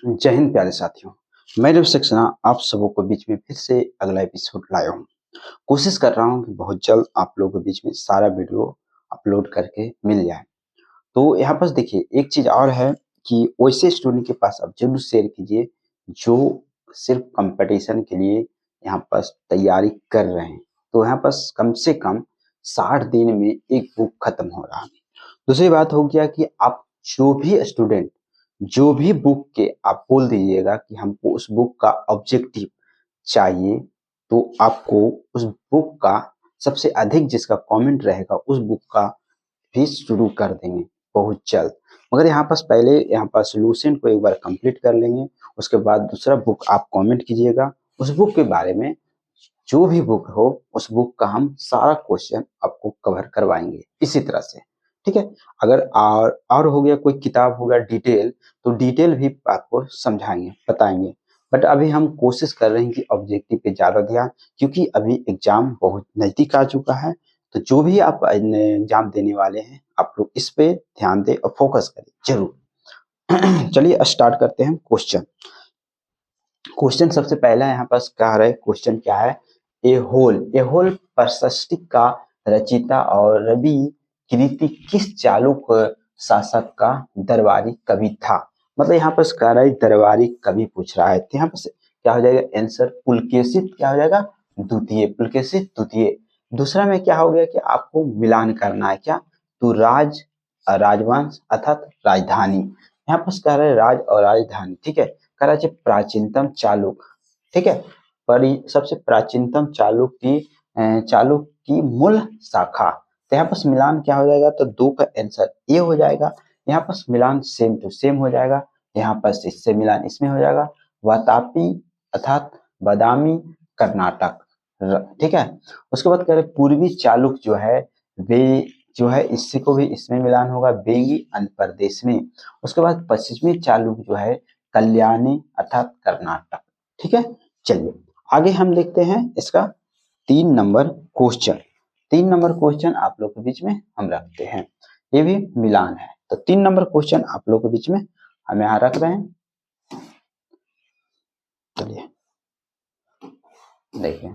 जय हिंद प्यारे साथियों। मैं रवि सक्सेना आप सबों को बीच में फिर से अगला एपिसोड लाया हूँ। कोशिश कर रहा हूँ कि बहुत जल्द आप लोगों के बीच में सारा वीडियो अपलोड करके मिल जाए। तो यहाँ पर देखिए एक चीज और है कि वैसे स्टूडेंट के पास आप जरूर शेयर कीजिए जो सिर्फ कंपटीशन के लिए यहाँ पर तैयारी कर रहे हैं। तो यहाँ पर कम से कम 60 दिन में एक बुक खत्म हो रहा है। दूसरी बात हो गया कि आप जो भी स्टूडेंट जो भी बुक के आप बोल दीजिएगा कि हमको उस बुक का ऑब्जेक्टिव चाहिए, तो आपको उस बुक का सबसे अधिक जिसका कमेंट रहेगा उस बुक का भी शुरू कर देंगे बहुत जल्द। मगर यहाँ पर पहले यहाँ पर सोल्यूशन को एक बार कंप्लीट कर लेंगे, उसके बाद दूसरा बुक आप कमेंट कीजिएगा। उस बुक के बारे में जो भी बुक हो उस बुक का हम सारा क्वेश्चन आपको कवर करवाएंगे इसी तरह से, ठीक है। अगर और हो गया कोई किताब हो गया डिटेल, तो डिटेल भी आपको समझाएंगे बताएंगे। बट अभी हम कोशिश कर रहे हैं कि ऑब्जेक्टिव पे ज्यादा ध्यान, क्योंकि अभी एग्जाम बहुत नजदीक आ चुका है। तो जो भी आप एग्जाम देने वाले हैं आप लोग इस पे ध्यान दें और फोकस करें जरूर। चलिए स्टार्ट करते हैं क्वेश्चन सबसे पहला यहाँ पर कह रहे क्वेश्चन क्या है। ए होल प्रशस्तिक का रचयिता और रवि कीर्ति किस चालुक शासक का दरबारी कवि था। मतलब यहाँ पर कह रहा है दरबारी कवि पूछ रहा है, तो यहाँ पर क्या हो जाएगा आंसर पुलकेशित क्या हो जाएगा द्वितीय, पुलकेशित द्वितीय। दूसरा में क्या हो गया कि आपको मिलान करना है क्या, तो राजवंश अर्थात राजधानी। यहाँ पर कह रहे राज और राजधानी, ठीक है। कह रहा है प्राचीनतम चालुक, ठीक है। पर सबसे प्राचीनतम चालुक की मूल शाखा, तो यहाँ पर मिलान क्या हो जाएगा, तो 2 का आंसर ए हो जाएगा। यहाँ पर मिलान सेम टू सेम हो जाएगा, यहाँ पर इससे मिलान इसमें हो जाएगा। वातापी अर्थात बादामी कर्नाटक, ठीक है। उसके बाद कह रहे पूर्वी चालुक जो है वे जो है इससे को भी इसमें मिलान होगा बेंगी आंध्र प्रदेश में। उसके बाद पश्चिमी चालुक जो है कल्याणी अर्थात कर्नाटक, ठीक है। चलिए आगे हम देखते हैं इसका 3 नंबर क्वेश्चन। 3 नंबर क्वेश्चन आप लोग के बीच में हम रखते हैं, ये भी मिलान है। तो 3 नंबर क्वेश्चन आप लोग के बीच में हम यहाँ रख रहे हैं। चलिए देखिए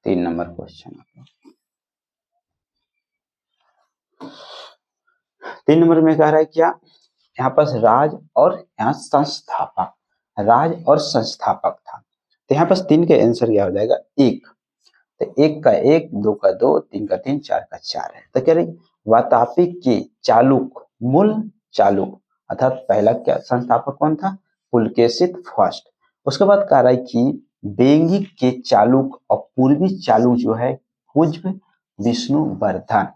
3 नंबर क्वेश्चन 3 नंबर में कह रहा है क्या, यहाँ पर राज और यहाँ संस्थापक, राज और संस्थापक था। तो यहाँ पर 3 के आंसर क्या हो जाएगा 1, तो 1 का 1, 2 का 2, 3 का 3, 4 का 4 है। तो कह रही वातापी के चालुक मूल चालुक अर्थात पहला क्या संस्थापक कौन था, पुलकेशित फर्स्ट। उसके बाद कह रहा है कि बेंगी के चालुक और पूर्वी चालुक जो है कुंज विष्णुवर्धन।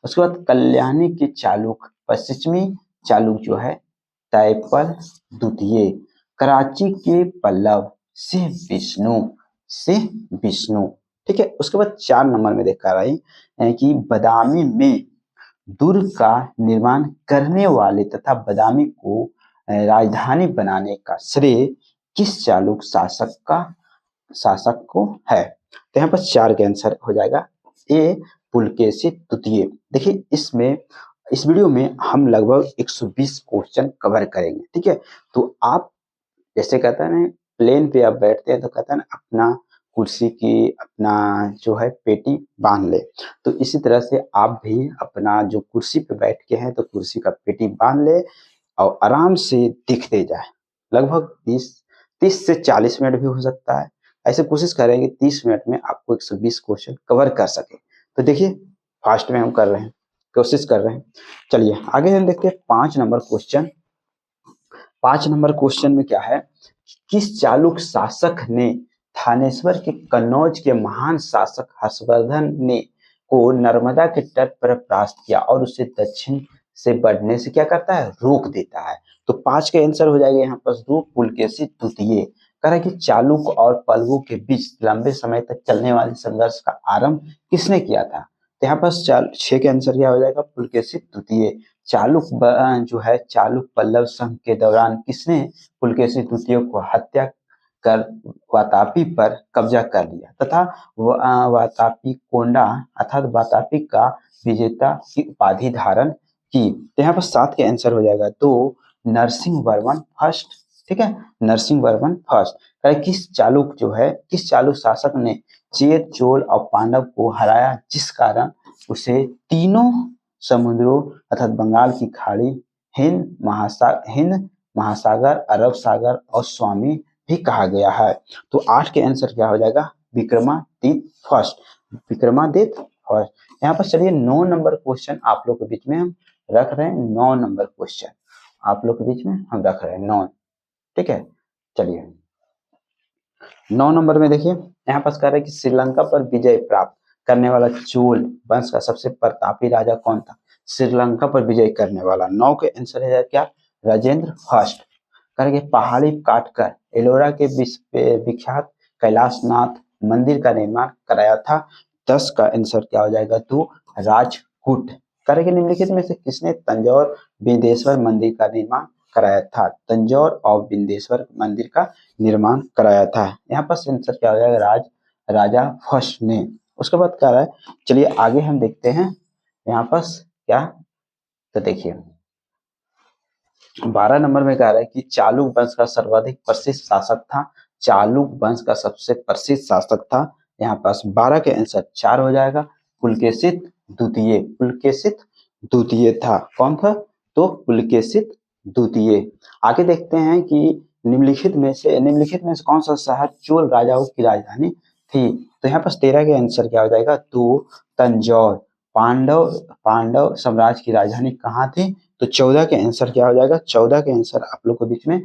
उसके बाद कल्याणी के चालुक पश्चिमी चालुक जो है तैपल द्वितीय। कराची के पल्लव से विष्णु, ठीक है। उसके बाद 4 नंबर में देखा रही कि बदामी में दुर्ग का निर्माण करने वाले तथा बदामी को राजधानी बनाने का श्रेय किस चालुक शासक को है। तो यहाँ पर 4 का आंसर हो जाएगा ए पुलकेशित द्वितीय। देखिए इस वीडियो में हम लगभग 120 क्वेश्चन कवर करेंगे, ठीक है। तो आप जैसे कहते हैं ना प्लेन पे आप बैठते हैं तो कहते हैं ना अपना कुर्सी की अपना जो है पेटी बांध ले, तो इसी तरह से आप भी अपना जो कुर्सी पे बैठ के हैं तो कुर्सी का पेटी बांध ले और आराम से देखते जाए। लगभग 30 से 40 मिनट भी हो सकता है, ऐसे कोशिश करेंगे 30 मिनट में आपको 120 क्वेश्चन कवर कर सके। तो देखिए फास्ट में हम कर रहे हैं, कोशिश कर रहे हैं। चलिए आगे हम देखते हैं 5 नंबर क्वेश्चन। 5 नंबर क्वेश्चन में क्या है, किस चालुक शासक ने थानेश्वर के कन्नौज के महान शासक हर्षवर्धन ने को नर्मदा के तट पर परास्त किया और उसे दक्षिण से बढ़ने से क्या करता है रोक देता है। तो 5 के आंसर हो जाएगा यहाँ पर पुलकेशित द्वितीय। कह रहा है कि चालुक और पल्लवों के बीच लंबे समय तक चलने वाले संघर्ष का आरंभ किसने किया था। तो यहाँ पर 6 के आंसर क्या हो जाएगा पुलकेशित द्वितीय। जो है चालुक पल्लव संघ के दौरान किसने पुलकेशित द्वितीय को हत्या कर वातापी पर कब्जा कर लिया तथा वातापी कोंडा अर्थात वातापी का विजेता की उपाधि धारण की। तो यहाँ पर 7 के आंसर हो जाएगा तो नरसिंह वर्मन फर्स्ट। ठीक है, नरसिंह वर्मन फर्स्ट। किस चालुक जो है, किस चालुक शासक ने चेत, चोल और पांडव को हराया, जिस कारण उसे तीनों समुद्रों अर्थात बंगाल की खाड़ी, हिंद महासागर, अरब सागर और स्वामी भी कहा गया है। तो 8 के आंसर क्या हो जाएगा, विक्रमादित्य फर्स्ट, विक्रमादित्य फर्स्ट। यहाँ पर चलिए 9 नंबर क्वेश्चन आप लोग के बीच में हम रख रहे हैं, 9 नंबर क्वेश्चन आप लोग के बीच में हम रख रहे हैं 9। ठीक है, चलिए 9 नंबर में देखिए यहाँ पर कह रहा है कि श्रीलंका पर विजय प्राप्त करने वाला चोल वंश का सबसे प्रतापी राजा कौन था। श्रीलंका पर विजय करने वाला, 9 के आंसर है क्या, राजेंद्र फर्स्ट। करेंगे पहाड़ी काटकर एलोरा के विख्यात कैलाशनाथ मंदिर का निर्माण कराया था। 10 का आंसर क्या हो जाएगा, तो राजकूट। करेंगे निम्नलिखित में से किसने तंजौर बिंदेश्वर मंदिर का निर्माण कराया था। तंजौर और बिंदेश्वर मंदिर का निर्माण कराया था। यहाँ पर आंसर क्या हो जाएगा, राजा फर्स्ट ने। उसके बाद क्या रहा है, चलिए आगे हम देखते हैं यहाँ पर क्या। तो देखिए 12 नंबर में कह रहा है कि चालुक वंश का सर्वाधिक प्रसिद्ध शासक था। चालुक वंश का सबसे प्रसिद्ध शासक था। यहाँ पास 12 के आंसर 4 हो जाएगा, पुलकेशित द्वितीय। पुलकेशित द्वितीय था, कौन था, तो पुलकेशित द्वितीय। आगे देखते हैं कि निम्नलिखित में से कौन सा शहर चोल राजाओं की राजधानी थी। तो यहाँ पर 13 के आंसर क्या हो जाएगा, तो तंजौर। पांडव साम्राज्य की राजधानी कहाँ थी, तो 14 के आंसर क्या हो जाएगा, 14 के आंसर आप लोग के बीच में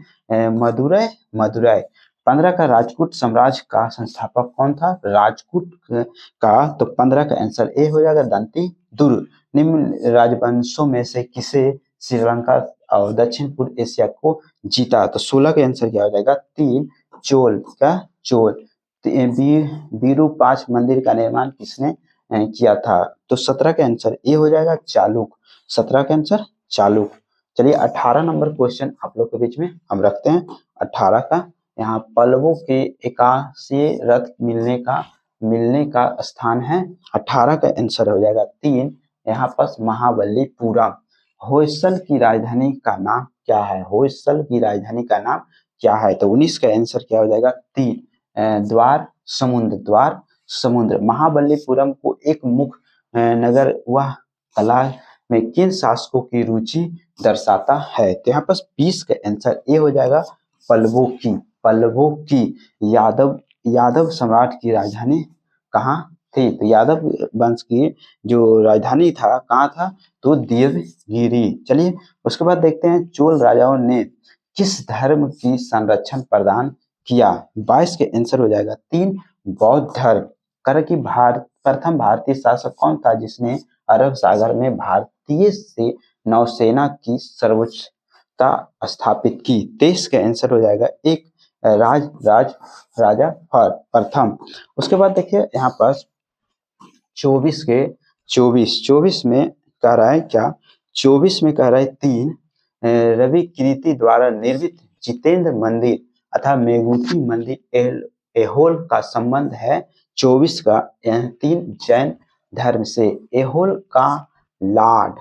मदुरै। 15 का राजपूत साम्राज्य का संस्थापक कौन था, राजपूत का। तो 15 का आंसर ए हो जाएगा, दंती दुर्ग। निम्न राजवंशों में से किसे श्रीलंका और दक्षिण पूर्व एशिया को जीता। तो 16 के आंसर क्या हो जाएगा, 3 चोल का, चोल। विरूपाक्ष मंदिर का निर्माण किसने किया था। तो 17 के आंसर ए हो जाएगा, चालुक। 17 के आंसर चालुक। चलिए 18 नंबर क्वेश्चन आप लोग के बीच में हम रखते हैं। 18 का, यहाँ पल्लवों के एकादशी रथ मिलने का स्थान है। 18 का आंसर हो जाएगा 3, यहाँ पर महाबलीपुरम। होयसल की राजधानी का नाम क्या है, होयसल की राजधानी का नाम क्या है। तो 19 का आंसर क्या हो जाएगा, 3 द्वार समुद्र। महाबलीपुरम को एक मुख्य नगर वह कला में किन शासकों की रुचि दर्शाता है। तो यहाँ पर 20 का आंसर ए हो जाएगा, पल्लवों की। यादव सम्राट की राजधानी कहाँ थी। तो यादव वंश की जो राजधानी था कहाँ था, तो देवगिरी। चलिए उसके बाद देखते हैं चोल राजाओं ने किस धर्म की संरक्षण प्रदान किया। 22 के आंसर हो जाएगा 3 बौद्ध धर्म। कर की प्रथम भारतीय शासक कौन था जिसने अरब सागर में भारतीय से नौसेना की सर्वोच्चता स्थापित की। 23 का आंसर हो जाएगा एक राजा प्रथम। उसके बाद देखिए यहाँ पर 24 में कह रहा है क्या, 24 में कह रहा है 3 रवि कीर्ति द्वारा निर्मित जितेंद्र मंदिर अथवा मेघूती मंदिर एहोल का संबंध है। 24 का 3 जैन धर्म से। एहोल का लाड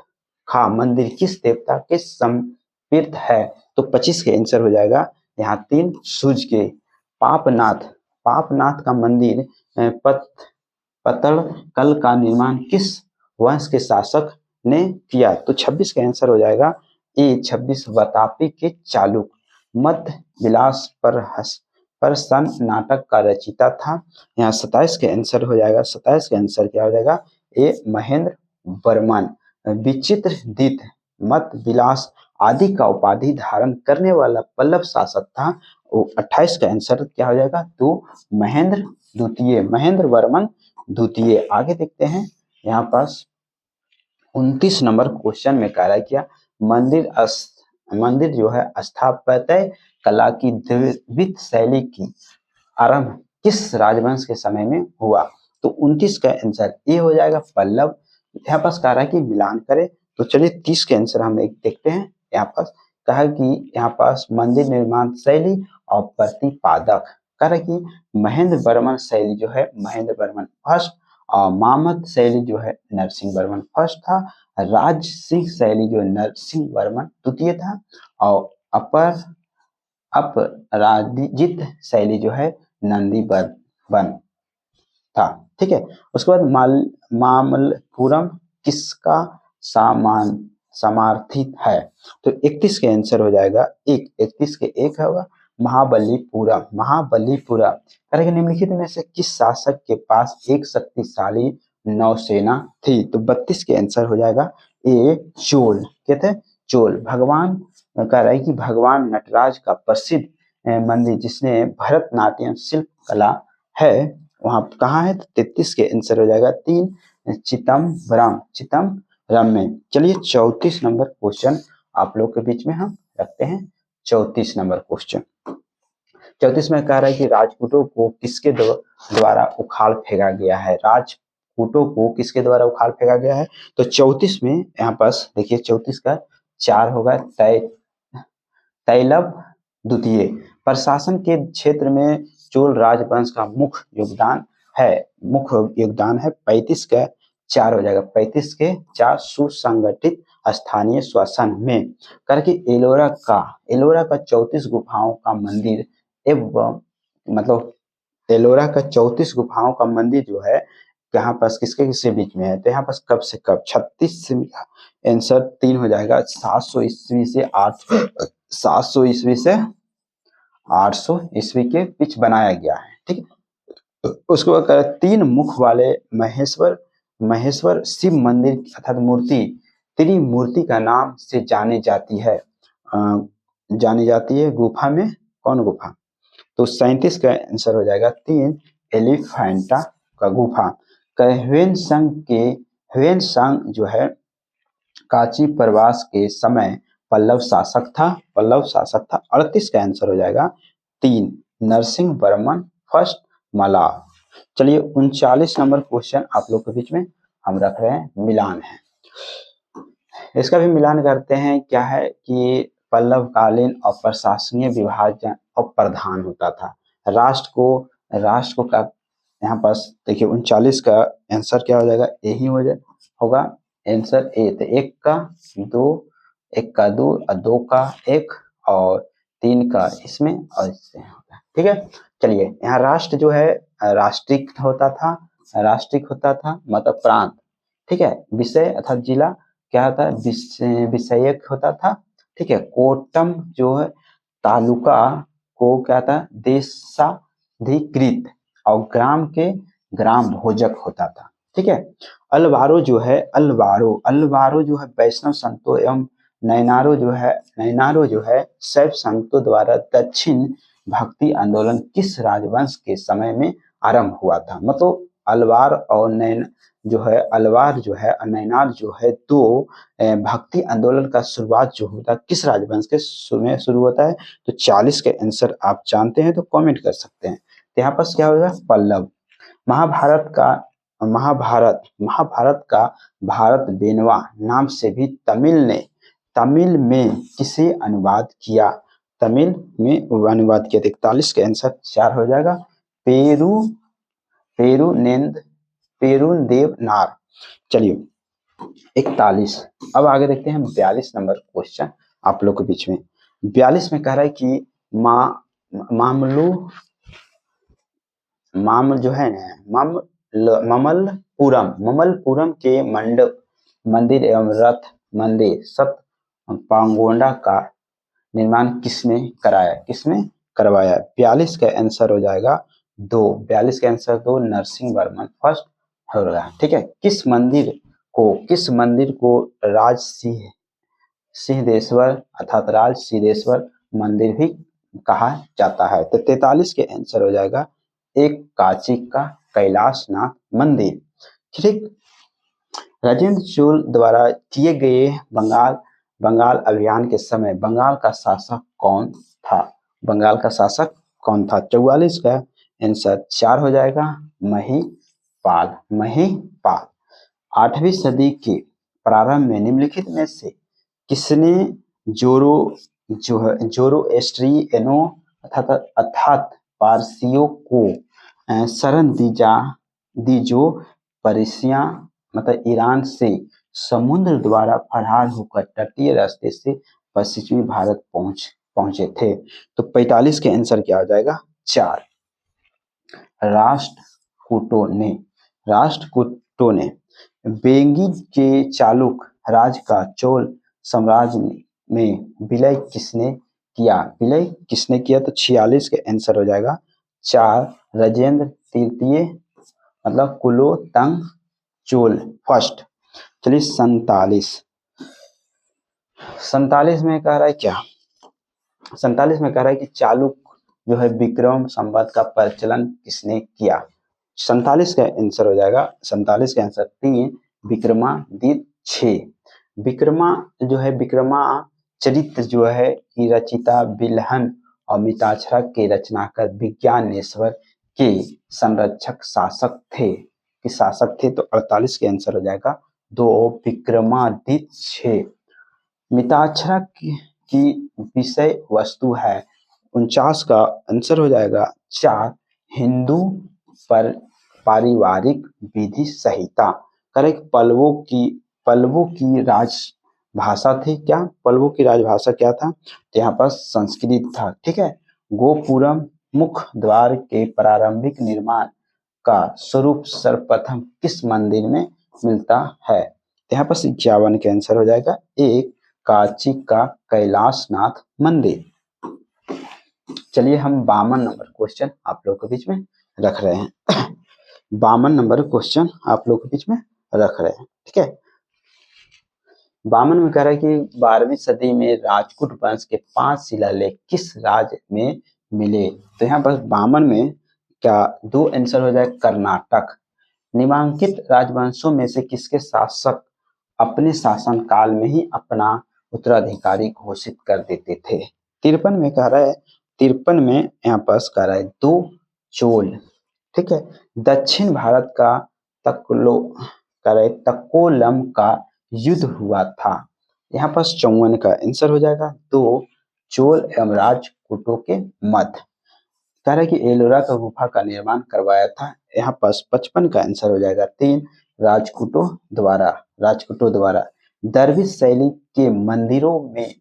खा मंदिर किस देवता के समर्पित है। तो 25 के आंसर हो जाएगा यहाँ 3 सूर्य के। पापनाथ का मंदिर पत्तड़कल का निर्माण किस वंश के शासक ने किया। तो 26 का आंसर हो जाएगा ए 26 वातापी के चालुक। मध्य विलास पर सन नाटक का रचयिता था। यहाँ 27 के आंसर हो जाएगा, 27 के आंसर क्या हो जाएगा, ए महेंद्र वर्मन। विचित्रदित मत विलास आदि का उपाधि धारण करने वाला पल्लव शासक था। 28 का आंसर क्या हो जाएगा, तो महेंद्र वर्मन द्वितीय। आगे देखते हैं यहाँ पास 29 नंबर क्वेश्चन में कह रहा है क्या, मंदिर जो है स्थापत्य कला की द्वितीय शैली की आरंभ किस राजवंश के समय में हुआ। तो 29 का आंसर ए हो जाएगा, पल्लव। यहाँ पास कह रहा है कि मिलान करें। तो चलिए 30 के आंसर हम एक देखते हैं। यहाँ पास कहा कि यहाँ पास मंदिर निर्माण शैली और प्रतिपादक कह रहा है कि महेंद्र वर्मन शैली जो है, महेंद्र वर्मन फर्स्ट और मामद शैली जो है नरसिंह वर्मन फर्स्ट था, राज सिंह शैली जो नरसिंह वर्मन द्वितीय था, और अपराजित शैली जो है नंदी वर्मन था। ठीक है, उसके बाद मामल्लपुरम किसका सामान समार्थित है? तो 31 के आंसर हो जाएगा 31 के एक होगा महाबलीपुरम। महाबलीपुरम करेंगे निम्नलिखित में से किस शासक के पास एक शक्तिशाली नौसेना थी? तो 32 के आंसर हो जाएगा ए चोल। कहते हैं चोल। भगवान कह रहा है कि भगवान नटराज का प्रसिद्ध मंदिर जिसने भरतनाट्यम शिल्प कला है वहां कहाँ है? तो 33 के आंसर हो जाएगा 3 चिदम्बरम में। चलिए 34 नंबर क्वेश्चन आप लोग के बीच में हम रखते हैं। 34 नंबर क्वेश्चन 34 में कह रहा है कि राजपूतों को किसके द्वारा उखाड़ फेंका गया है? राजपूतों को किसके द्वारा उखाड़ फेंका गया है? तो 34 में यहाँ पास देखिए 34 का 4 होगा तैलव द्वितीय। प्रशासन के क्षेत्र में चोल राजवंश का मुख्य योगदान है 35 का 4 हो जाएगा 35 के 4 सुसंगठित स्थानीय शासन में। करके एलोरा का 34 गुफाओं का मंदिर एवं मतलब एलोरा का 34 गुफाओं का मंदिर जो है यहाँ पास किसके बीच में है? तो यहाँ पास कब से कब 36 से आंसर 3 हो जाएगा 700 ईस्वी से 700 ईस्वी से 800 ईस्वी के बीच बनाया गया है। ठीक है, उसके बाद 3 मुख वाले महेश्वर शिव मंदिर अर्थात मूर्ति त्रिमूर्ति का नाम से जानी जाती है गुफा में कौन गुफा? तो 37 का आंसर हो जाएगा 3 एलिफेंटा का गुफा। ह्वेनसांग जो है कांची प्रवास के समय पल्लव शासक था 38 का आंसर हो जाएगा 3 नरसिंह वर्मन फर्स्ट मलाह। चलिए 39 नंबर क्वेश्चन आप लोग के बीच में हम रख रहे हैं, मिलान है। इसका भी मिलान करते हैं। क्या है कि पल्लव कालीन और प्रशासनीय विभाजन और प्रधान होता था। राष्ट्र को का यहाँ पास देखिए 39 का आंसर क्या हो जाएगा? यही होगा आंसर ए। तो 1 का 2 और 2 का 1 और 3 का इसमें और इससे होगा। ठीक है, चलिए यहाँ राष्ट्र जो है राष्ट्रिक होता था मतलब प्रांत। ठीक है, विषय अर्थात जिला क्या होता है? विषयक होता था। ठीक है, कोटम जो है तालुका को क्या था? देशाधिकृत और ग्राम के ग्राम भोजक होता था। ठीक है, अलवारो जो है वैष्णव संतों एवं नैनारो जो है शैव संतों द्वारा दक्षिण भक्ति आंदोलन किस राजवंश के समय में आरंभ हुआ था? मतलब अलवार और नैनार जो है दो भक्ति आंदोलन का शुरुआत जो होता है किस राजवंश के शुरू होता है? तो 40 के आंसर आप जानते हैं तो कमेंट कर सकते हैं। तो यहाँ पर क्या होगा? पल्लव। महाभारत का भारत बेनवा नाम से भी तमिल में किसे अनुवाद किया? 41 के आंसर 4 हो जाएगा पेरुदेवनार। चलिए 41। अब आगे देखते हैं 42 नंबर क्वेश्चन आप लोग के बीच में। 42 में कह रहा है कि ममल्लपुरम के मंदिर एवं रथ मंदिर सतपागोंडा का निर्माण किसने करवाया? 42 का आंसर हो जाएगा 2। 42 का आंसर 2 नरसिंह वर्मन फर्स्ट होगा। ठीक है, किस मंदिर को राज सिद्धेश्वर अर्थात राज सिद्धेश्वर मंदिर भी कहा जाता है? तो 43 के आंसर हो जाएगा एक काशी का कैलाशनाथ मंदिर। ठीक, राजेंद्र चोल द्वारा किए गए बंगाल अभियान के समय बंगाल का शासक कौन था? 44 का आंसर 4 हो जाएगा महिपाल। 8वीं सदी के प्रारंभ में निम्नलिखित में से किसने जोरोएस्ट्रियनों अर्थात पारसियों को शरण दी जो पर्शिया मतलब ईरान से समुद्र द्वारा फरार होकर तटीय रास्ते से पश्चिमी भारत पहुंचे थे। तो 45 के आंसर क्या हो जाएगा? 4। राष्ट्रकूटों ने बेंगी के चालुक राज का चोल साम्राज्य में विलय किसने किया? तो 46 के आंसर हो जाएगा 4 राजेंद्र तृतीय मतलब कुलोत्तुंग चोल फर्स्ट। चलिए 47 में कह रहा है क्या? 47 में कह रहा है कि चालुक जो है विक्रम संवत का प्रचलन किसने किया? 47 का आंसर हो जाएगा 47 का आंसर 3 विक्रमादित्य 6। विक्रमा चरित्र जो है की रचिता बिल्हन और मिताक्षरा के रचनाकार विज्ञानेश्वर के संरक्षक शासक थे। तो 48 के आंसर हो जाएगा 2 विक्रमादित्य 6। मिताक्षरा की विषय वस्तु है 49 का आंसर हो जाएगा 4 हिंदू पर पारिवारिक विधि संहिता। करेक्ट। पल्लवों की राजभाषा थी क्या? पल्लवों की राजभाषा क्या था? तो यहाँ पर संस्कृत था। ठीक है। गोपुरम मुख्य द्वार के प्रारंभिक निर्माण का स्वरूप सर्वप्रथम किस मंदिर में मिलता है? तो यहाँ पर 51 के आंसर हो जाएगा 1 कांची का कैलाशनाथ मंदिर। चलिए हम 52 नंबर क्वेश्चन आप लोग के बीच में रख रहे हैं। 52 नंबर क्वेश्चन आप लोग के बीच में रख रहे हैं। ठीक है। 52 में कह रहा है कि 12वीं सदी में राजपूत वंश के 5 शिलालेख किस राज्य में मिले? तो यहाँ पर 52 में क्या 2 आंसर हो जाए कर्नाटक। निम्नलिखित राजवंशों में से किसके शासक अपने शासन काल में ही अपना उत्तराधिकारी घोषित कर देते थे? 53 में कह रहा है 53 में यहाँ पर कह रहा है 2 चोल। ठीक है। दक्षिण भारत का तकोलम का युद्ध हुआ था। यहाँ पर 54 का आंसर हो जाएगा 2 चोल एवं राजपूतों के मध्य। कह रहा है कि एलोरा का गुफा का निर्माण करवाया था। यहाँ पर 55 का आंसर हो जाएगा 3 राजपूतों द्वारा। दरविश शैली के मंदिरों में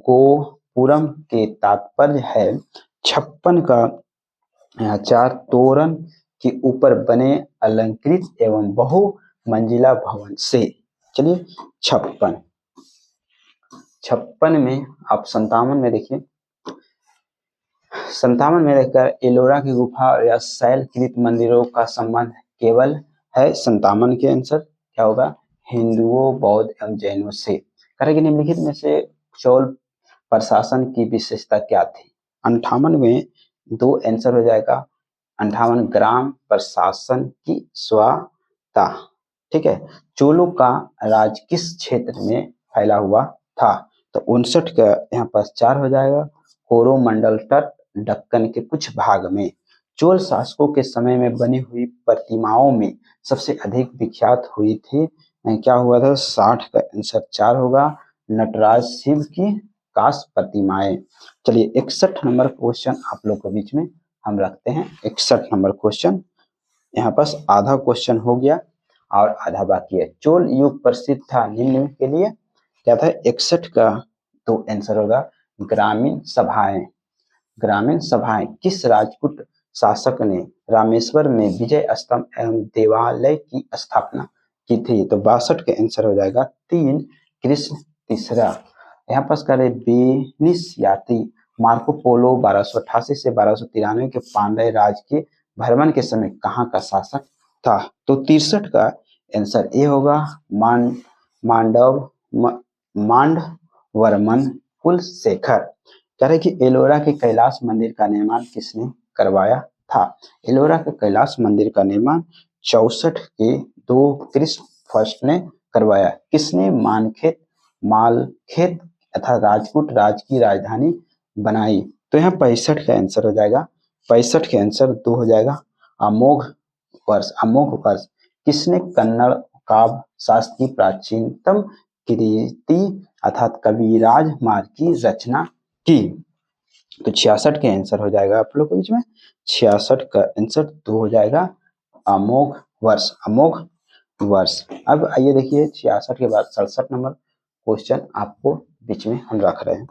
गोपुरम के तात्पर्य है 56 का 4 तोरण के ऊपर बने अलंकृत एवं बहुमंजिला भवन से। चलिए 56 में आप 57 में देखिए 57 में देखकर एलोरा की गुफा या शैलकृत मंदिरों का संबंध केवल है 57 के आंसर क्या होगा? हिंदुओं, बौद्ध एवं जैनों से। करेंगे निम्नलिखित में से चोल प्रशासन की विशेषता क्या थी? 58 में 2 आंसर हो जाएगा 58 ग्राम प्रशासन की स्वायत्तता। ठीक है। चोलों का राज किस क्षेत्र में फैला हुआ था? तो 59 का यहाँ पर 4 हो जाएगा कोरोमंडल तट दक्कन के कुछ भाग में। चोल शासकों के समय में बनी हुई प्रतिमाओं में सबसे अधिक विख्यात हुई थी क्या हुआ था? 60 का आंसर 4 होगा नटराज शिव की काष्ठ प्रतिमाएं। चलिए 61 नंबर क्वेश्चन आप लोग के बीच में हम रखते हैं। 61 नंबर क्वेश्चन यहाँ पर आधा क्वेश्चन हो गया और आधा बाकी है। चोल युग प्रसिद्ध था निम्न के लिए क्या था? 61 का 2 आंसर होगा ग्रामीण सभाएं किस राजपूत शासक ने रामेश्वर में विजय स्तंभ एवं देवालय की स्थापना की थी? तो 62 के आंसर हो जाएगा 3 कृष्ण तीसरा। यहाँ पर करें बेनिस यात्री मार्को पोलो 1288 से 1293 के पांड्य राज के भ्रमण के समय कहाँ का शासक था? तो 63 का आंसर ए होगा मांडवर्मन कुलशेखर। कह रहे कि एलोरा के कैलाश मंदिर का निर्माण किसने करवाया था? एलोरा के कैलाश मंदिर का निर्माण 64 के 2 कृष्ण फर्स्ट ने करवाया। किसने मालखेत तथा राजपूत राज की राजधानी बनाई? तो यहाँ 65 का आंसर हो जाएगा 65 के आंसर 2 हो जाएगा अमोघ वर्ष। किसने कन्नड़ काव्य शास्त्र की प्राचीनतम कृति अर्थात कविराज मार्ग की रचना की? तो 66 के आंसर हो जाएगा आप लोग के बीच में 66 का आंसर 2 हो जाएगा अमोघ वर्ष, अमोघ वर्ष। अब आइए देखिए 66 के बाद 67 नंबर क्वेश्चन आपको बीच में हम रख रहे हैं।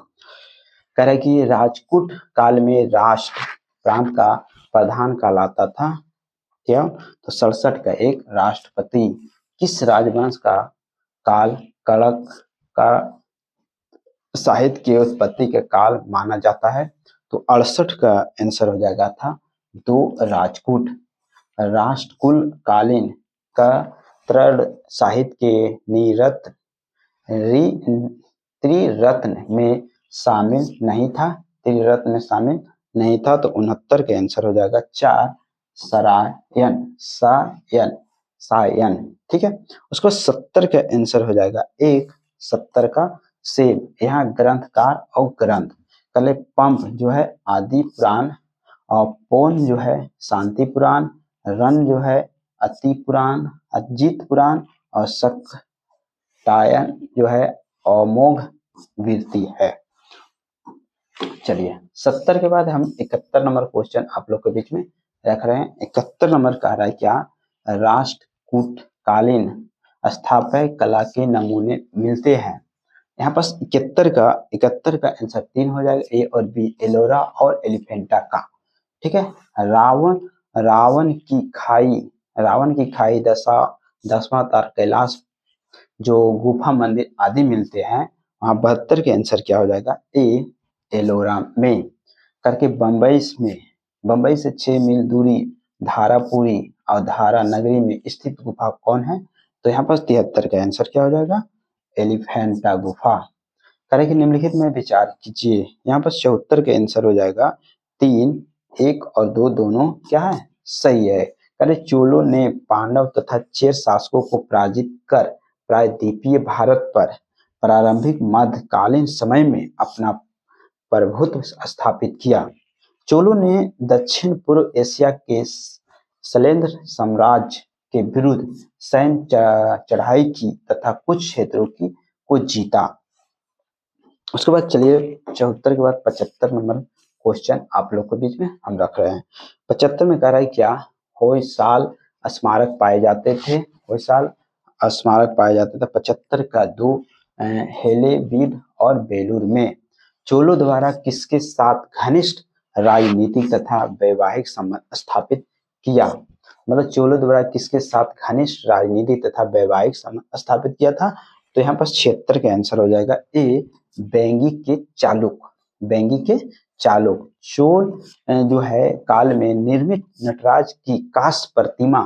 कह रहे कि राजपूत काल में राष्ट्र प्रांत का प्रधान कहलाता था। क्या? तो 67 का एक राष्ट्रपति किस राजवंश का काल कड़क का साहित्य की उत्पत्ति के काल माना जाता है? तो 68 का आंसर हो जाएगा था दो राजपूत राष्ट्रकुल कालीन का तृण साहित्य के त्रिरत्न में शामिल नहीं था। त्रिरत्न में शामिल नहीं था। तो 69 के आंसर हो जाएगा 4 सरायन सायन सायन। ठीक है। उसको 70 का आंसर हो जाएगा 1 70 का सेब। यहाँ ग्रंथकार और ग्रंथ कले पंप जो है आदि पुराण और पौन जो है शांति पुराण, रन जो है अति पुराण अजित पुराण और सक्टायन जो है अमोघ वीरती है। चलिए 70 के बाद हम 71 नंबर क्वेश्चन आप लोग के बीच में रख रहे हैं। 71 नंबर कह रहा है क्या? राष्ट्रकूट कालीन स्थापत्य कला के नमूने मिलते हैं। यहाँ पास 71 का आंसर 3 हो जाएगा, ए और बी, एलोरा और एलिफेंटा का। ठीक है। रावण की खाई 10वां तार कैलाश जो गुफा मंदिर आदि मिलते हैं वहां 72 के आंसर क्या हो जाएगा? ए एलोरा में। करके बंबई से 6 मील दूरी धारापुरी और धारा नगरी में स्थित गुफा कौन है? तो यहाँ पर 73 का आंसर क्या हो जाएगा? एलिफेंटा गुफा। करें निम्नलिखित में विचार कीजिए। यहाँ पर 74 के आंसर हो जाएगा 3 1 और 2 दोनों क्या है? सही है। करें चोलों ने पांडव तथा चेर शासकों को पराजित कर प्रायद्वीपीय भारत पर प्रारंभिक मध्यकालीन समय में अपना प्रभुत्व स्थापित किया। चोलों ने दक्षिण पूर्व एशिया के शैलेंद्र साम्राज्य के विरुद्ध सैन्य चढ़ाई की तथा कुछ क्षेत्रों को जीता। उसके बाद चलिए 74 के बाद 75 नंबर क्वेश्चन आप लोग के बीच में हम रख रहे हैं। 75 में कह रहा है क्या? होयसाल स्मारक पाए जाते थे। होयसाल स्मारक पाए जाते थे। 75 का 2 हेलेबीड और बेलूर में। चोलों द्वारा किसके साथ घनिष्ठ राजनीतिक तथा वैवाहिक संबंध स्थापित किया? मतलब चोलों द्वारा किसके साथ घनिष्ठ राजनीतिक तथा वैवाहिक संबंध स्थापित किया था? तो यहाँ पर 76 का आंसर हो जाएगा ए बेंगी के चालुक। चोल जो है काल में निर्मित नटराज की कांस्य प्रतिमा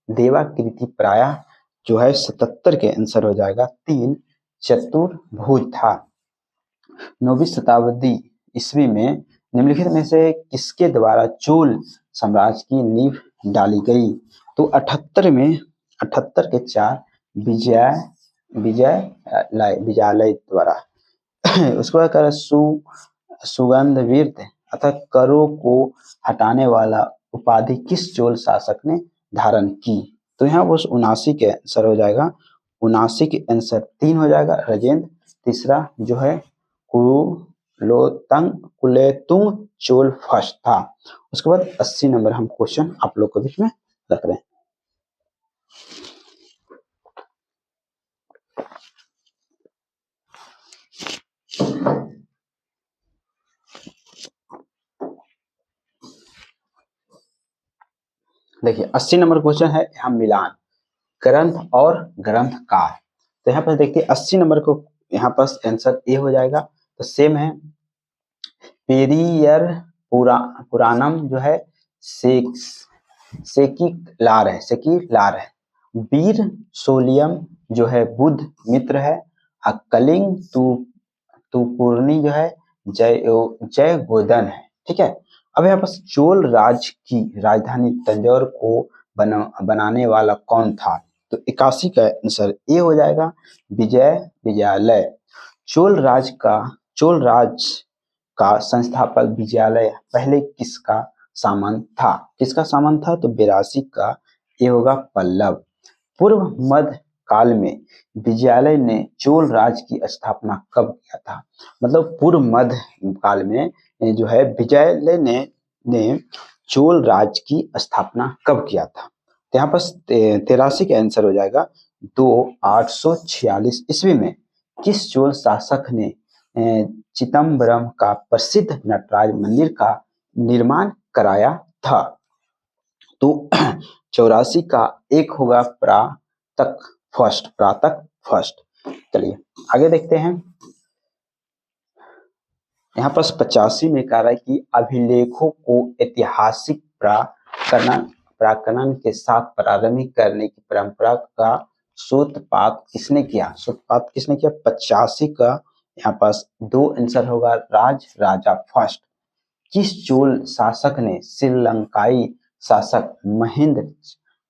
देवाकृति प्राय जो है 77 के आंसर हो जाएगा 3 चतुर्भुज था। 9वीं शताब्दी ईस्वी में निम्नलिखित में से किसके द्वारा चोल साम्राज्य की नींव डाली गई? तो 78 के 4 विजयालय द्वारा। उसके बाद कर सुगंध वीर अतः करों को हटाने वाला उपाधि किस चोल शासक ने धारण की? तो यहाँ वो 79 के आंसर हो जाएगा। 79 के आंसर 3 हो जाएगा राजेंद्र। तीसरा जो है कुलोत्तुंग चोल फर्स्ट था। उसके बाद 80 नंबर हम क्वेश्चन आप लोग के बीच में रख रहे हैं। देखिए 80 नंबर क्वेश्चन है यहाँ मिलान ग्रंथ और ग्रंथकार। तो यहाँ पर देखिए 80 नंबर को यहाँ पर आंसर ए हो जाएगा। तो सेम है पेरियर पुराणम जो है सेकिलार है। वीर सोलियम जो है बुद्ध मित्र है। कलिंग तुपूर्णी जो है जय गोदन है। ठीक है। अब यहाँ पर चोल राज्य की राजधानी तंजौर को बनाने वाला कौन था? तो 81 का आंसर ए हो जाएगा विजयालय। चोल राज का संस्थापक विजयालय पहले किसका सामंत था? तो 82 का ये होगा पल्लव। पूर्व मध्य काल में विजयालय ने चोल राज की स्थापना कब किया था? मतलब पूर्व मध्य काल में जो है विजयालय ने चोल राज की स्थापना कब किया था? तो यहाँ पर 83 का आंसर हो जाएगा 846 ईस्वी में। किस चोल शासक ने चिदम्बरम का प्रसिद्ध नटराज मंदिर का निर्माण कराया था? तो 84 का एक होगा प्रातक फर्स्ट। चलिए आगे देखते हैं। यहाँ पर 85 में कह रहा है कि अभिलेखों को ऐतिहासिक प्राकलन के साथ प्रारंभिक करने की परंपरा का सूत्रपात किसने किया? सूत्रपात किसने किया? 85 का यहाँ पास दो आंसर होगा, राज राजा फर्स्ट। किस चोल शासक ने श्रीलंकाई शासक महेंद्र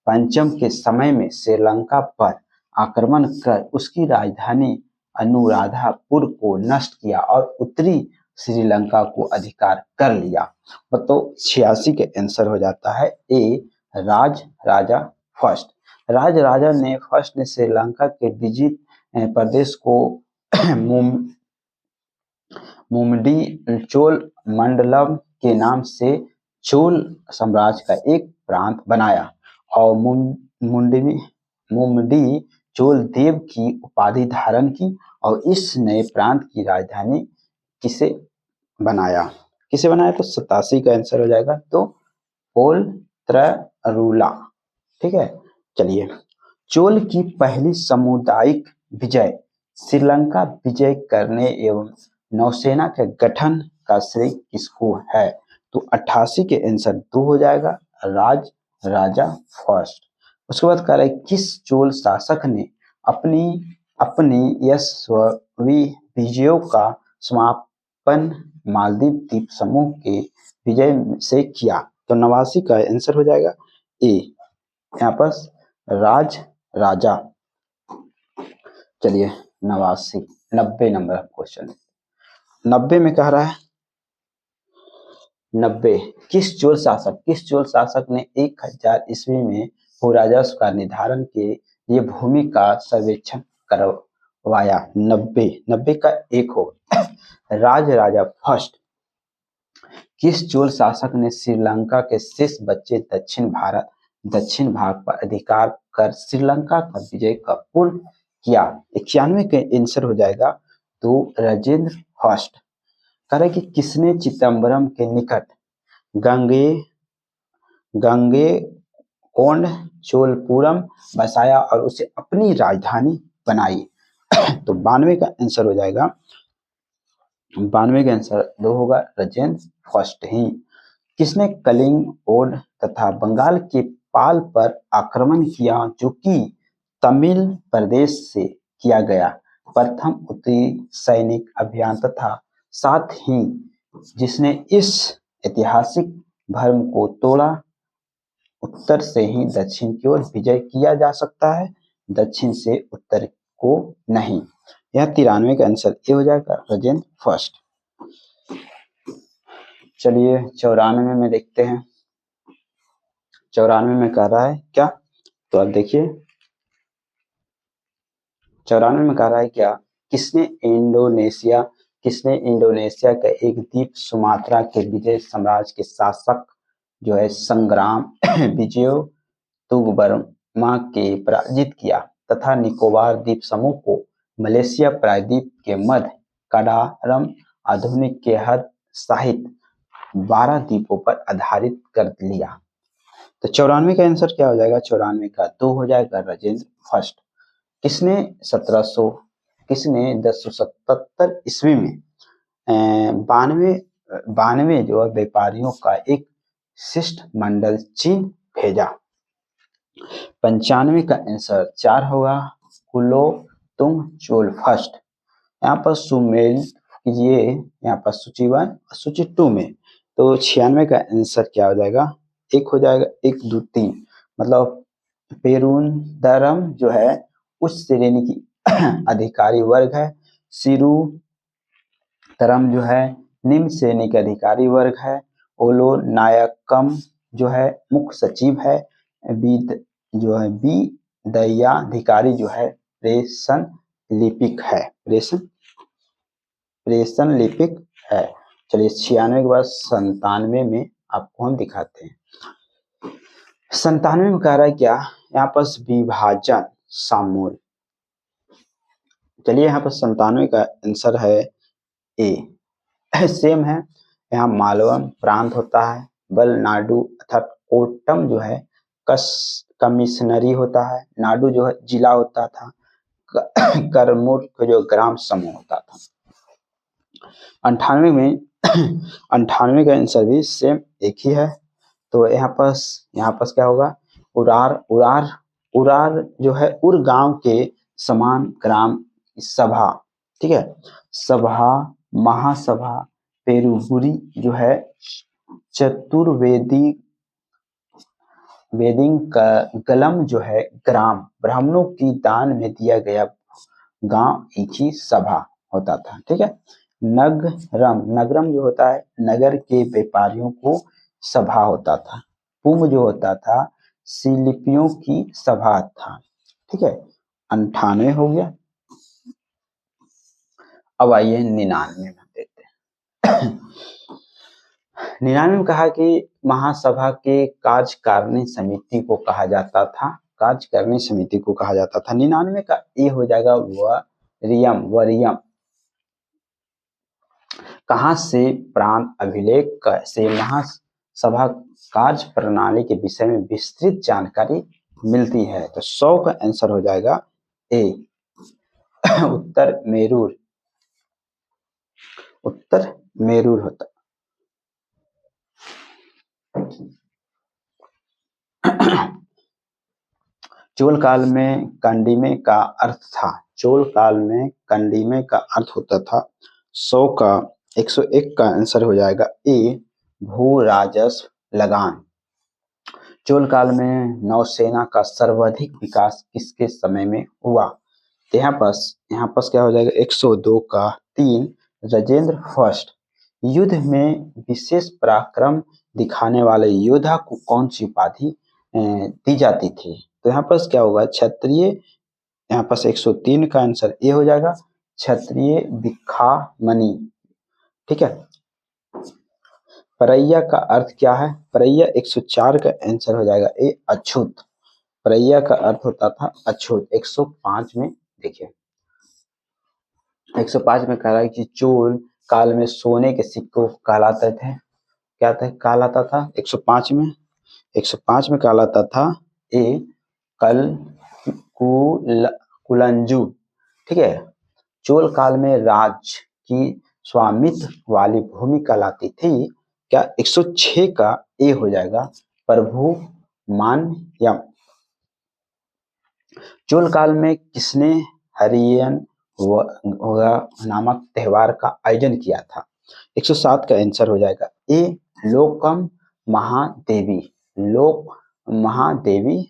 पंचम के समय में श्रीलंका पर आक्रमण कर उसकी राजधानी अनुराधापुर को नष्ट किया और उत्तरी श्रीलंका को अधिकार कर लिया? तो 86 के आंसर हो जाता है ए, राज राजा फर्स्ट। राज राजा ने फर्स्ट ने श्रीलंका के विजित प्रदेश को मुमडी चोल मंडलम के नाम से चोल साम्राज्य का एक प्रांत बनाया और मुमडी चोल देव की उपाधि धारण की और इस नए प्रांत की राजधानी किसे बनाया? किसे बनाया? तो 87 का आंसर हो जाएगा तो पोलत्रुला। ठीक है, चलिए। चोल की पहली सामुदायिक विजय श्रीलंका विजय करने एवं नौसेना के गठन का श्रेय किसको है? तो 88 के आंसर 2 हो जाएगा, राज राजा फर्स्ट। उसके बाद कह रहा है किस चोल शासक ने अपनी यशस्वी विजयों का समापन मालदीव द्वीप समूह के विजय से किया? तो 89 का आंसर हो जाएगा ए, यहाँ पर राज राजा। चलिए 89 90 नंबर क्वेश्चन। 90 में कह रहा है 90 किस चोल शासक ने 1000 ईस्वी में भू राजस्व का निर्धारण के लिए भूमि का सर्वेक्षण करवाया? 90 का एक हो, राज राजा फर्स्ट। किस चोल शासक ने श्रीलंका के शेष बचे दक्षिण भाग पर अधिकार कर श्रीलंका का विजय का पूर्ण किया? 91 के आंसर हो जाएगा तो राजेंद्र फर्स्ट। कह रहे कि किसने चिदम्बरम के निकट गंगेकोंड चोलपुरम बसाया और उसे अपनी राजधानी बनाई? तो 92 का आंसर हो जाएगा, 92 का आंसर 2 होगा, राजेंद्र फर्स्ट ही। किसने कलिंग ओड तथा बंगाल के पाल पर आक्रमण किया जो कि तमिल प्रदेश से किया गया प्रथम उत्तरी सैनिक अभियान तथा साथ ही जिसने इस ऐतिहासिक भ्रम को तोड़ा? उत्तर से ही दक्षिण की ओर विजय किया जा सकता है, दक्षिण से उत्तर को नहीं। यह 93 का आंसर ए हो जाएगा, राजेंद्र फर्स्ट। चलिए 94 में देखते हैं। 94 में कह रहा है क्या? तो अब देखिए 94 में कह रहा है क्या? किसने इंडोनेशिया का एक द्वीप सुमात्रा के विजय साम्राज्य के शासक जो है संग्राम विजयो तुगबर्मा के पराजित किया तथा निकोबार द्वीप समूह को मलेशिया प्रायद्वीप के मध्य कडारम आधुनिक के हद सहित 12 द्वीपों पर आधारित कर लिया? तो 94 का आंसर क्या हो जाएगा? 94 का 2 हो जाएगा, राजेंद्र फर्स्ट। किसने 1077 ईस्वी में 92 जो है व्यापारियों का एक शिष्ट मंडल चीन भेजा? 95 का आंसर 4 होगा, कुलोतुंग चोल फर्स्ट। यहाँ पर सुमेल कीजिए, यहाँ पर सूची 1 और सूची 2 में। तो 96 का आंसर क्या हो जाएगा? 1 हो जाएगा, 1 2 3। मतलब पेरुंदरम जो है उच्च श्रेणी की अधिकारी वर्ग है, सिरुतरम जो है निम्न श्रेणी के अधिकारी वर्ग है, ओलो नायकम जो है मुख्य सचिव है, जो है बी दयाधिकारी जो है प्रेषण लिपिक है, प्रेषण लिपिक है। चलिए 96 के बाद 97 में आपको हम दिखाते हैं। 97 में कह रहा है क्या, यहाँ पर विभाजन समूल। चलिए यहाँ पर 97 का आंसर है ए। सेम है, यहाँ मालवम प्रांत होता है, बलनाडु अर्थात कोट्टम जो है कमिश्नरी होता है, नाडु जो है जिला होता था, करमुर जो ग्राम समूह होता था। 98 में 98 का आंसर भी सेम एक ही है। तो यहाँ पास क्या होगा, उरार जो है उर गांव के समान ग्राम सभा, ठीक है, सभा महासभा पेरुबुरी जो है चतुर्वेदी का गलम जो है ग्राम ब्राह्मणों की दान में दिया गया गांव एक ही सभा होता था, ठीक है। नगरम जो होता है नगर के व्यापारियों को सभा होता था। पुंग जो होता था शिल्पियों की सभा था, ठीक है। 98 हो गया। अब आइए 99 में देखते हैं। 99 में कहा कि महासभा के कार्यकारिणी समिति को कहा जाता था, कार्यकारिणी समिति को कहा जाता था। 99 का ए हो जाएगा वरियम। कहाँ से प्रांत अभिलेख से महासभा कार्य प्रणाली के विषय में विस्तृत जानकारी मिलती है। तो 100 का आंसर हो जाएगा ए। उत्तर मेरूर होता। चोल काल में कंडीमे का अर्थ था, चोल काल में कंडीमे का अर्थ होता था। 100 का 101 का आंसर हो जाएगा ए भू राजस्व लगान। चोल काल में नौसेना का सर्वाधिक विकास किसके समय में हुआ। तो यहाँ पास क्या हो जाएगा 102 का 3 राजेंद्र फर्स्ट। युद्ध में विशेष पराक्रम दिखाने वाले योद्धा को कौन सी उपाधि दी जाती थी। तो यहाँ पास क्या होगा क्षत्रिय, यहाँ पास 103 का आंसर ए हो जाएगा क्षत्रिय भिक्षामणि, ठीक है। परैया का अर्थ क्या है, परैया 104 का आंसर हो जाएगा ए अछूत। परैया का अर्थ होता था अछूत। 105 में देखिए 105 में कह रहा है कि चोल काल में सोने के सिक्कों कहलाते थे, क्या था कहलाता था 105 में कहलाता था ए कल कुलंजू, ठीक है। चोल काल में राज की स्वामित्व वाली भूमि कहलाती थी क्या, 106 का ए हो जाएगा प्रभु मान्यम। चोल काल में किसने हरियन नामक त्योहार का आयोजन किया था। 107 का आंसर हो जाएगा ए लोक महादेवी,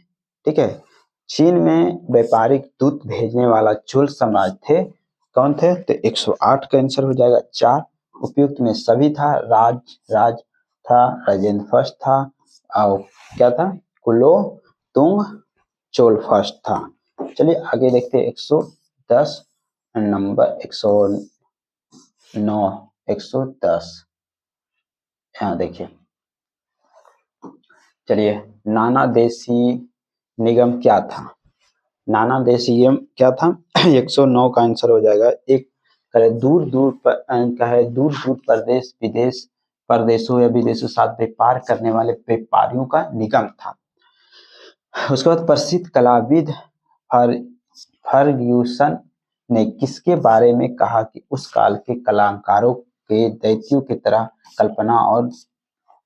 ठीक है। चीन में व्यापारिक दूत भेजने वाला चोल सम्राट थे, कौन थे। तो 108 का आंसर हो जाएगा 4। उपयुक्त में सभी था, राज था, राजेंद्र फर्स्ट था, और क्या था कुलोतुंग चोल फर्स्ट था। चलिए आगे देखते हैं 110 नंबर 109 110 यहाँ देखिए। चलिए नाना देशी निगम क्या था, नाना देशी निगम क्या था। 109 का आंसर हो जाएगा एक दूर परदेशों या विदेशों साथ व्यापार करने वाले व्यापारियों का निगम था। उसके बाद प्रसिद्ध कलाविद फर्ग्यूसन ने किसके बारे में कहा कि उस काल के कलाकारों के दैत्यों की तरह कल्पना और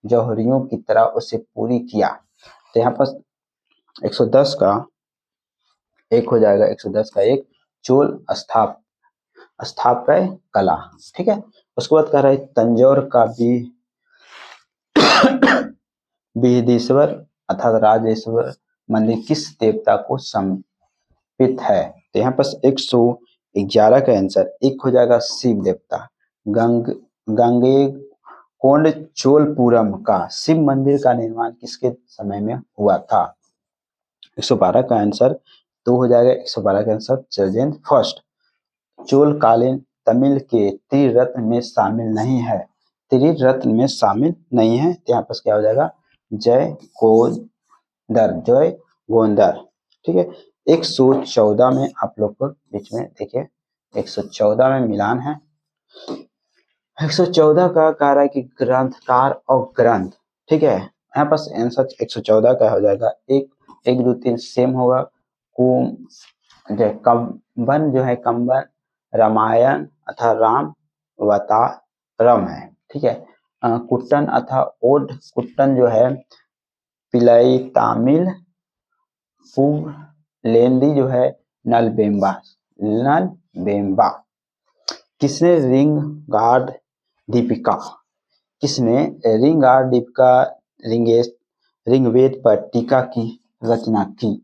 जौहरियों की तरह उसे पूरी किया। तो यहाँ पर 110 का एक हो जाएगा 110 का एक चोल स्थापत्य कला, ठीक है। उसके बाद कह रहा है तंजौर का बृहदीश्वर अर्थात राजेश्वर मंदिर किस देवता को समर्पित है। तो यहाँ पर 111 का आंसर एक हो जाएगा शिव देवता। गंगे कोंड चोलपुरम का शिव मंदिर का निर्माण किसके समय में हुआ था। 112 का आंसर 2 हो जाएगा। 112 का आंसर राजेंद्र फर्स्ट। चोल कालीन तमिल के त्रिरत्न में शामिल नहीं है। त्रिरत्न में शामिल नहीं है। तो यहाँ पर क्या हो जाएगा, जय गोंदर। ठीक है, 114 में आप लोग को बीच में देखिए 114 में मिलान है। 114 का कह रहा है कि ग्रंथकार और ग्रंथ। ठीक है, यहाँ पर आंसर 114 का हो जाएगा, एक 1 2 3 सेम होगा। कंबन जो है, कंबन रामायण अथा राम वतारम है। ठीक है, कुट्टन अथा ओड, कुट्टन जो है पिलई तामिल, लेंदी जो है नलबेम्बा। किसने रिंग गार्ड दीपिका, रिंगवेद पर टीका की रचना की।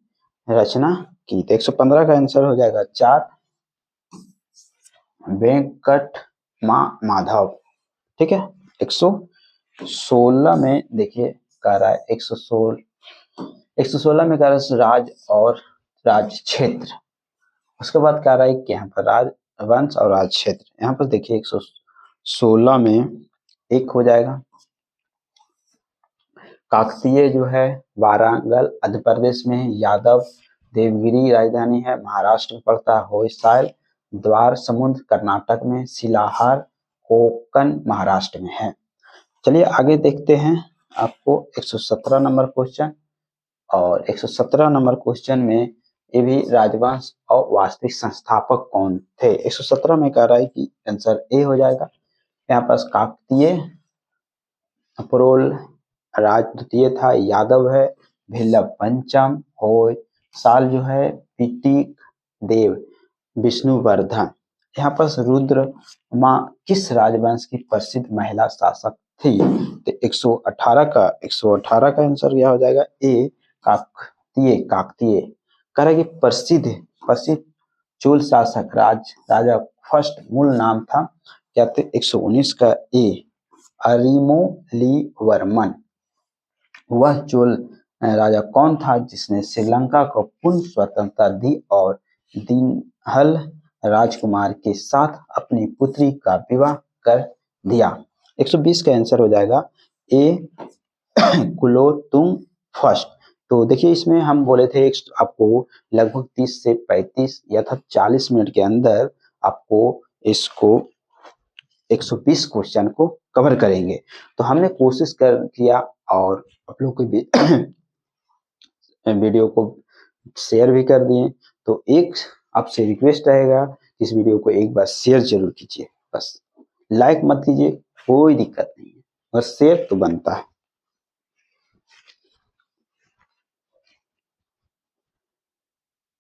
तो 115 का आंसर हो जाएगा 4 वेंकट माधव। ठीक है, 116 में देखिए कह रहा है 116 में कह रहा है राज और राज क्षेत्र। उसके बाद कह रहा है कि यहाँ पर राजवंश और राज क्षेत्र। यहाँ पर देखिए 116 में एक हो जाएगा। काकतीय जो है वारंगल आंध्र प्रदेश में है। यादव देवगिरी राजधानी है, महाराष्ट्र में पड़ता है। होयसाल द्वार समुद्र कर्नाटक में। शिलाहार कोकण महाराष्ट्र में है। चलिए आगे देखते हैं आपको 117 नंबर क्वेश्चन। और 117 नंबर क्वेश्चन में ये भी राजवंश और वास्तविक संस्थापक कौन थे। 117 में कह रहा है कि आंसर ए हो जाएगा। यहाँ पास काकतीय अप्रोल राज द्वितीय था, यादव है, भिल्लभ पंचम, होयसाल जो है पिटिक देव, विष्णुवर्धन। यहाँ पर रुद्र माँ किस राजवंश की प्रसिद्ध महिला शासक थी। तो 118 का आंसर यह हो जाएगा ए काकतीय। कह रहा है कि प्रसिद्ध चोल शासक राजा फर्स्ट मूल नाम था क्या। तो 119 का ए अरिमोलीवर्मन। वह चोल राजा कौन था जिसने श्रीलंका को पूर्ण स्वतंत्रता दी और दिनहल राजकुमार के साथ अपनी पुत्री का विवाह कर दिया। 120 का आंसर हो जाएगा ए कुलोतुंग फर्स्ट। तो देखिए इसमें हम बोले थे आपको लगभग 30 से 35 या 40 मिनट के अंदर आपको इसको 120 क्वेश्चन को कवर करेंगे। तो हमने कोशिश किया और आप लोग को वीडियो को शेयर भी कर दिए। तो एक आपसे रिक्वेस्ट रहेगा, इस वीडियो को एक बार शेयर जरूर कीजिए। बस लाइक मत कीजिए, कोई दिक्कत नहीं है, बस शेयर तो बनता है।